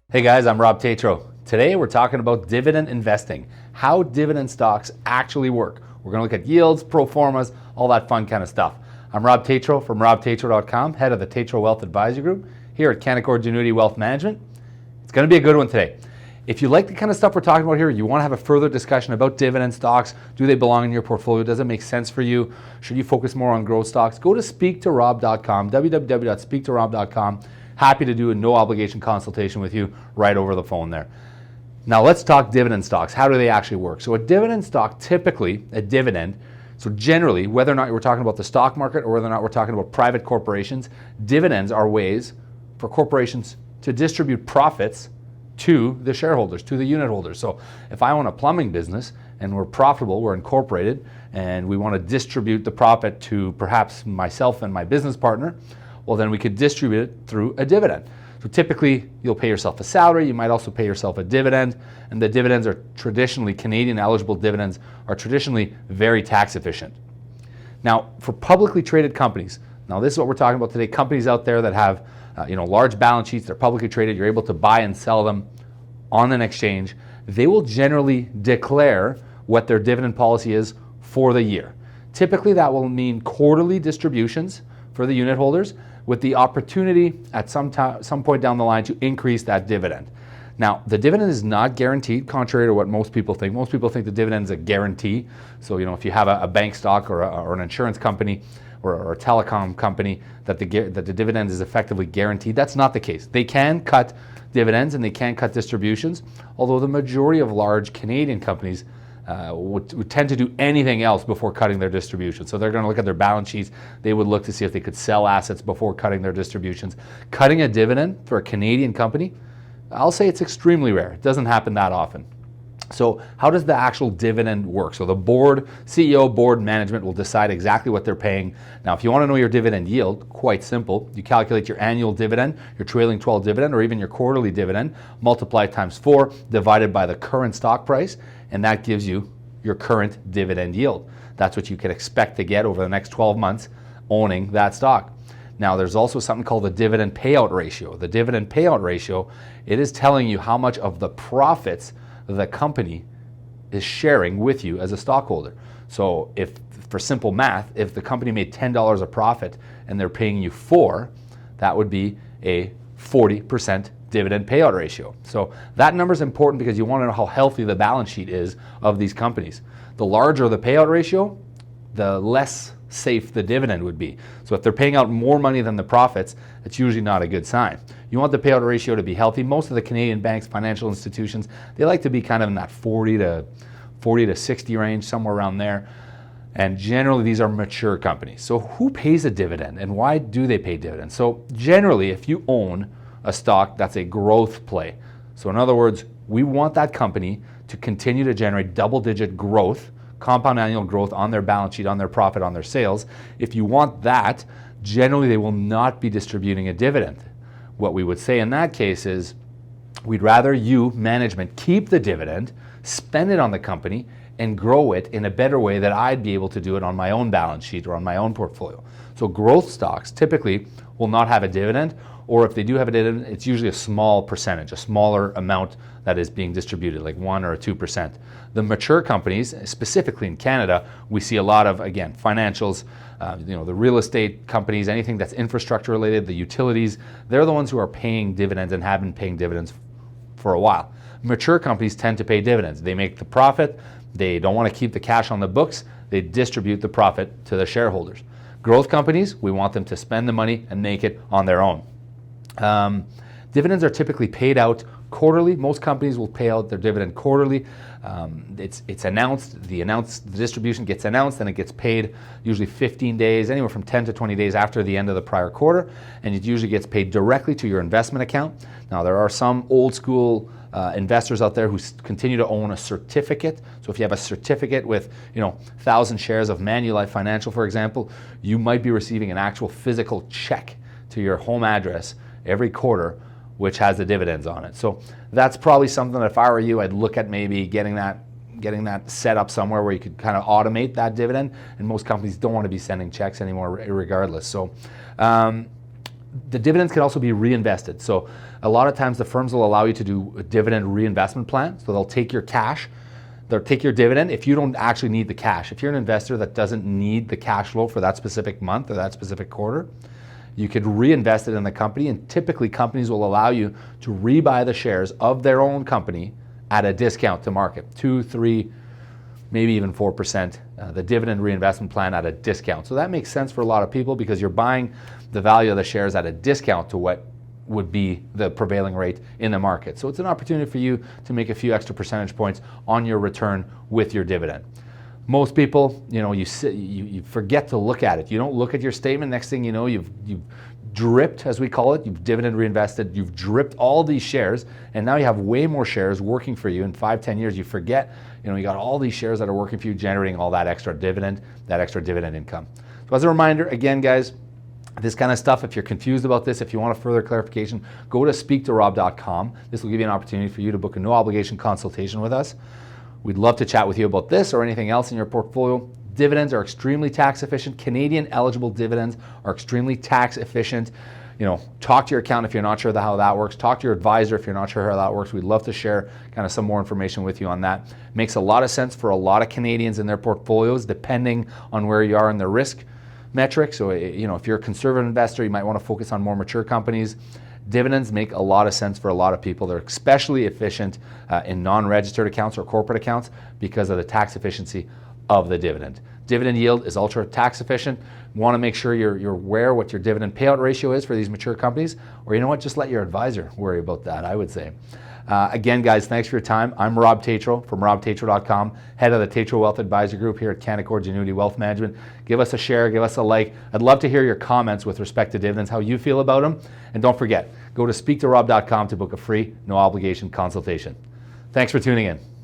Hey guys, I'm Rob Tatro. Today we're talking about dividend investing, how dividend stocks actually work. We're going to look at yields, pro formas, all that fun kind of stuff. I'm Rob Tatro from robtatro.com, head of the Tatro Wealth Advisory Group here at Canaccord Genuity Wealth Management. It's going to be a good one today. If you like the kind of stuff we're talking about here, you want to have a further discussion about dividend stocks, do they belong in your portfolio, does it make sense for you, should you focus more on growth stocks, go to speaktorob.com, www.speaktorob.com. Happy to do a no obligation consultation with you right over the phone there. Now let's talk dividend stocks. How do they actually work? So a dividend stock, typically a dividend, so generally, whether or not we're talking about the stock market or whether or not we're talking about private corporations, dividends are ways for corporations to distribute profits to the shareholders, to the unit holders. So if I own a plumbing business and we're profitable, we're incorporated, and we want to distribute the profit to perhaps myself and my business partner, well, then we could distribute it through a dividend. So typically, you'll pay yourself a salary. You might also pay yourself a dividend. And the dividends are traditionally, Canadian eligible dividends are traditionally very tax efficient. Now, for publicly traded companies, now this is what we're talking about today, companies out there that have large balance sheets, they're publicly traded, you're able to buy and sell them on an exchange. They will generally declare what their dividend policy is for the year. Typically, that will mean quarterly distributions for the unit holders, with the opportunity at some point down the line to increase that dividend. Now, the dividend is not guaranteed, contrary to what most people think. Most people think the dividend is a guarantee. So, if you have a bank stock or an insurance company or a telecom company, that the dividend is effectively guaranteed. That's not the case. They can cut dividends and they can cut distributions, although the majority of large Canadian companies would tend to do anything else before cutting their distribution. So they're going to look at their balance sheets. They would look to see if they could sell assets before cutting their distributions. Cutting a dividend for a Canadian company, I'll say it's extremely rare. It doesn't happen that often. So how does the actual dividend work? So the board, CEO, board, management will decide exactly what they're paying. Now, if you want to know your dividend yield, quite simple. You calculate your annual dividend, your trailing 12 dividend, or even your quarterly dividend, multiply times 4, divided by the current stock price, and that gives you your current dividend yield. That's what you can expect to get over the next 12 months owning that stock. Now, there's also something called the dividend payout ratio. The dividend payout ratio, it is telling you how much of the profits the company is sharing with you as a stockholder. So if, for simple math, if the company made $10 a profit and they're paying you $4, that would be a 40% dividend payout ratio. So that number is important because you want to know how healthy the balance sheet is of these companies. The larger the payout ratio, the less safe the dividend would be. So if they're paying out more money than the profits, it's usually not a good sign. You want the payout ratio to be healthy. Most of the Canadian banks, financial institutions, they like to be kind of in that 40 to 60 range, somewhere around there. And generally, these are mature companies. So who pays a dividend and why do they pay dividends? So generally, if you own a stock that's a growth play, so in other words, we want that company to continue to generate double-digit growth, compound annual growth on their balance sheet, on their profit, on their sales. If you want that, generally they will not be distributing a dividend. What we would say in that case is we'd rather you, management, keep the dividend, spend it on the company, and grow it in a better way that I'd be able to do it on my own balance sheet or on my own portfolio. So growth stocks typically will not have a dividend, or if they do have a dividend, it's usually a small percentage, a smaller amount that is being distributed, like 1 or 2%. The mature companies, specifically in Canada, we see a lot of, again, financials, the real estate companies, anything that's infrastructure related, the utilities, they're the ones who are paying dividends and have been paying dividends for a while. Mature companies tend to pay dividends. They make the profit, they don't want to keep the cash on the books, they distribute the profit to the shareholders. Growth companies, we want them to spend the money and make it on their own. Dividends are typically paid out quarterly. Most companies will pay out their dividend quarterly. It's announced, the distribution gets announced and it gets paid usually 15 days, anywhere from 10 to 20 days after the end of the prior quarter, and it usually gets paid directly to your investment account. Now, there are some old school investors out there who continue to own a certificate. So if you have a certificate with 1,000 shares of Manulife Financial, for example, you might be receiving an actual physical check to your home address every quarter, which has the dividends on it. So that's probably something that if I were you, I'd look at maybe getting that set up somewhere where you could kind of automate that dividend. And most companies don't want to be sending checks anymore regardless. So The dividends can also be reinvested. So a lot of times the firms will allow you to do a dividend reinvestment plan. So they'll take your cash, they'll take your dividend if you don't actually need the cash. If you're an investor that doesn't need the cash flow for that specific month or that specific quarter, you could reinvest it in the company, and typically companies will allow you to rebuy the shares of their own company at a discount to market, 2, 3, maybe even 4%, the dividend reinvestment plan at a discount. So that makes sense for a lot of people because you're buying the value of the shares at a discount to what would be the prevailing rate in the market. So it's an opportunity for you to make a few extra percentage points on your return with your dividend. Most people, you forget to look at it. You don't look at your statement. Next thing you know, you've dripped, as we call it. You've dividend reinvested. You've dripped all these shares, and now you have way more shares working for you. In 5-10 years, you forget, you got all these shares that are working for you, generating all that extra dividend income. So as a reminder, again, guys, this kind of stuff, if you're confused about this, if you want a further clarification, go to speaktorob.com. This will give you an opportunity for you to book a no obligation consultation with us. We'd love to chat with you about this or anything else in your portfolio. Dividends are extremely tax efficient. Canadian eligible dividends are extremely tax efficient. Talk to your accountant if you're not sure how that works. Talk to your advisor if you're not sure how that works. We'd love to share kind of some more information with you on that. Makes a lot of sense for a lot of Canadians in their portfolios, depending on where you are in the risk metric. So, if you're a conservative investor, you might want to focus on more mature companies. Dividends make a lot of sense for a lot of people. They're especially efficient in non-registered accounts or corporate accounts because of the tax efficiency of the dividend. Dividend yield is ultra tax efficient. You want to make sure you're aware what your dividend payout ratio is for these mature companies, or just let your advisor worry about that, I would say. Again, guys, thanks for your time. I'm Rob Tatro from robtatro.com, head of the Tatro Wealth Advisor Group here at Canaccord Genuity Wealth Management. Give us a share, give us a like. I'd love to hear your comments with respect to dividends, how you feel about them. And don't forget, go to speaktorob.com to book a free, no obligation consultation. Thanks for tuning in.